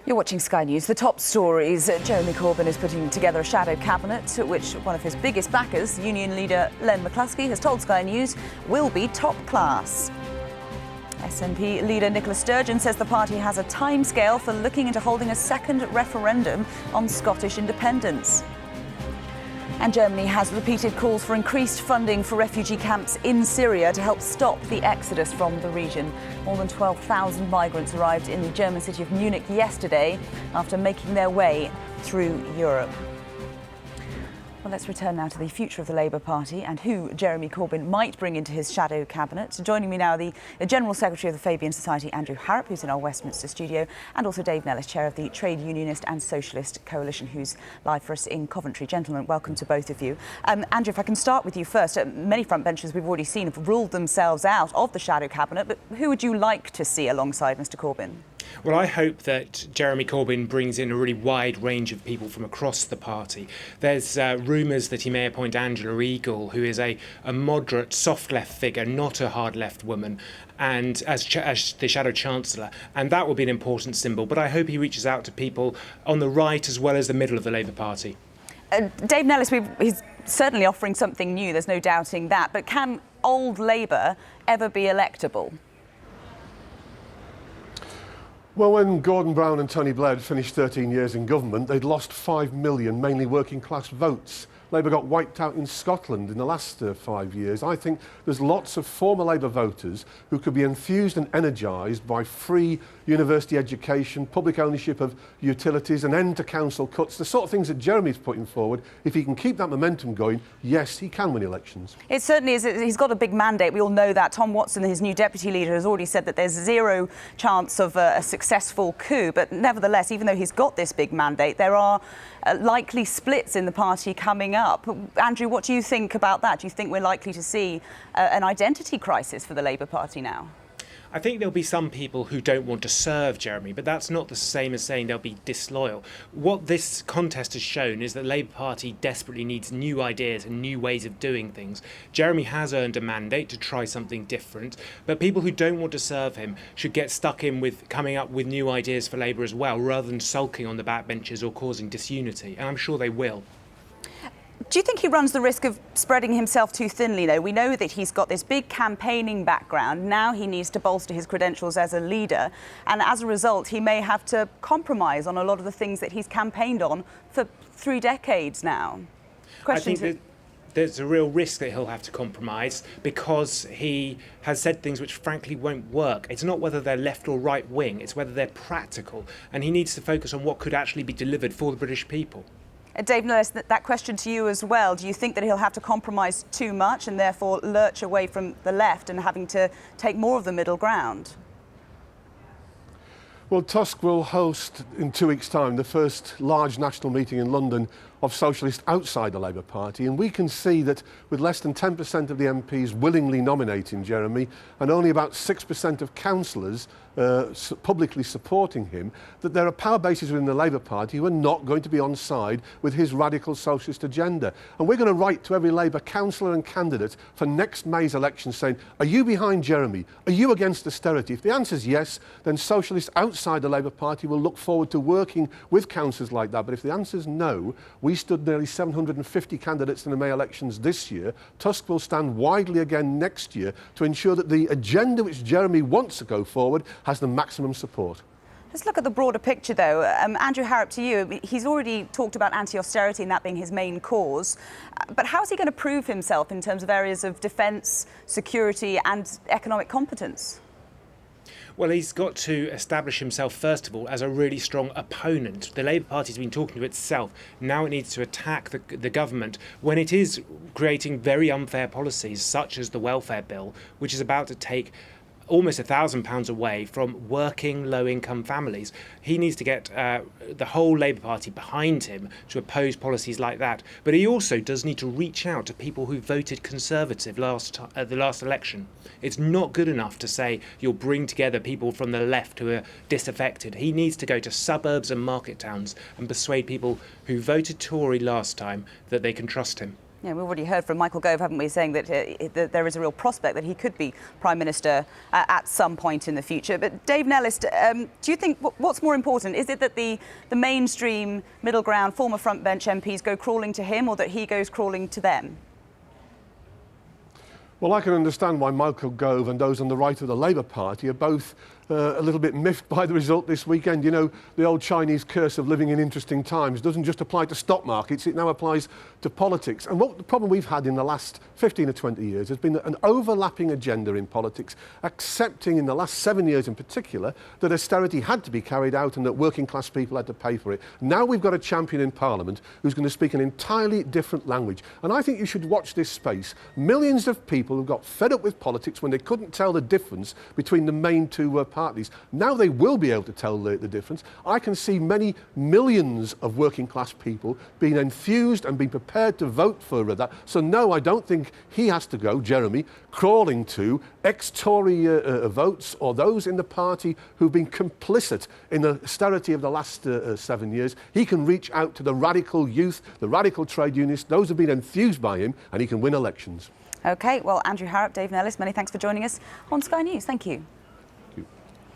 You're watching Sky News. The top stories. Jeremy Corbyn is putting together a shadow cabinet, which one of his biggest backers, Union leader Len McCluskey, has told Sky News will be top class. SNP leader Nicola Sturgeon says the party has a timescale for looking into holding a second referendum on Scottish independence. And Germany has repeated calls for increased funding for refugee camps in Syria to help stop the exodus from the region. More than 12,000 migrants arrived in the German city of Munich yesterday after making their way through Europe. Well, let's return now to the future of the Labour Party and who Jeremy Corbyn might bring into his shadow cabinet. Joining me now, the General Secretary of the Fabian Society, Andrew Harrop, who's in our Westminster studio, and also Dave Nellist, Chair of the Trade Unionist and Socialist Coalition, who's live for us in Coventry. Gentlemen, welcome to both of you. Andrew, if I can start with you first. Many frontbenchers we've already seen have ruled themselves out of the shadow cabinet, but who would you like to see alongside Mr Corbyn? Well, I hope that Jeremy Corbyn brings in a really wide range of people from across the party. There's rumours that he may appoint Angela Eagle, who is a moderate, soft left figure, not a hard left woman, and as the Shadow Chancellor. And that will be an important symbol. But I hope he reaches out to people on the right as well as the middle of the Labour Party. Dave Nellist, he's certainly offering something new, there's no doubting that. But can old Labour ever be electable? Well, when Gordon Brown and Tony Blair had finished 13 years in government, they'd lost 5 million, mainly working class votes. Labour got wiped out in Scotland in the last 5 years. I think there's lots of former Labour voters who could be enthused and energised by free university education, public ownership of utilities, an end to council cuts, the sort of things that Jeremy's putting forward. If he can keep that momentum going, yes, he can win elections. It certainly is. He's got a big mandate. We all know that. Tom Watson, his new deputy leader, has already said that there's zero chance of a successful coup. But nevertheless, even though he's got this big mandate, there are likely splits in the party coming up. Andrew, what do you think about that? Do you think we're likely to see an identity crisis for the Labour Party now? I think there'll be some people who don't want to serve Jeremy, but that's not the same as saying they'll be disloyal. What this contest has shown is that the Labour Party desperately needs new ideas and new ways of doing things. Jeremy has earned a mandate to try something different, but people who don't want to serve him should get stuck in with coming up with new ideas for Labour as well, rather than sulking on the backbenches or causing disunity, and I'm sure they will. Do you think he runs the risk of spreading himself too thinly, though? We know that he's got this big campaigning background. Now he needs to bolster his credentials as a leader. And as a result, he may have to compromise on a lot of the things that he's campaigned on for 3 decades now. I think that there's a real risk that he'll have to compromise because he has said things which frankly won't work. It's not whether they're left or right wing, it's whether they're practical. And he needs to focus on what could actually be delivered for the British people. Dave Nellist, that question to you as well. Do you think that he'll have to compromise too much and therefore lurch away from the left and having to take more of the middle ground? Well, TUSC will host in 2 weeks' time the first large national meeting in London of socialists outside the Labour Party, and we can see that with less than 10% of the MPs willingly nominating Jeremy and only about 6% of councillors publicly supporting him, that there are power bases within the Labour Party who are not going to be on side with his radical socialist agenda. And we're going to write to every Labour councillor and candidate for next May's election saying, are you behind Jeremy? Are you against austerity? If the answer is yes, then socialists outside the Labour Party will look forward to working with councillors like that. But if the answer is no, we stood nearly 750 candidates in the May elections this year. TUSC will stand widely again next year to ensure that the agenda which Jeremy wants to go forward has the maximum support. Let's look at the broader picture, though. Andrew Harrop, to you. He's already talked about anti-austerity and that being his main cause. But how is he going to prove himself in terms of areas of defence, security and economic competence? Well, he's got to establish himself, first of all, as a really strong opponent. The Labour Party's been talking to itself. Now it needs to attack the government when it is creating very unfair policies, such as the welfare bill, which is about to take almost £1,000 away from working low-income families. He needs to get the whole Labour Party behind him to oppose policies like that. But he also does need to reach out to people who voted Conservative at the last election. It's not good enough to say you'll bring together people from the left who are disaffected. He needs to go to suburbs and market towns and persuade people who voted Tory last time that they can trust him. Yeah, we've already heard from Michael Gove, haven't we, saying that, that there is a real prospect that he could be Prime Minister at some point in the future. But Dave Nellist, do you think what's more important? Is it that the mainstream, middle ground, former frontbench MPs go crawling to him, or that he goes crawling to them? Well, I can understand why Michael Gove and those on the right of the Labour Party are both a little bit miffed by the result this weekend. You know, the old Chinese curse of living in interesting times doesn't just apply to stock markets, it now applies to politics. And what the problem we've had in the last 15 or 20 years has been an overlapping agenda in politics, accepting in the last 7 years in particular that austerity had to be carried out and that working class people had to pay for it. Now we've got a champion in Parliament who's going to speak an entirely different language. And I think you should watch this space. Millions of people who got fed up with politics when they couldn't tell the difference between the main two parties. Now they will be able to tell the difference. I can see many millions of working class people being enthused and being prepared to vote for that. So no, I don't think he has to go, Jeremy, crawling to ex-Tory votes or those in the party who've been complicit in the austerity of the last 7 years. He can reach out to the radical youth, the radical trade unionists, those who've been enthused by him, and he can win elections. OK, well, Andrew Harrop, Dave Nellist, many thanks for joining us on Sky News. Thank you.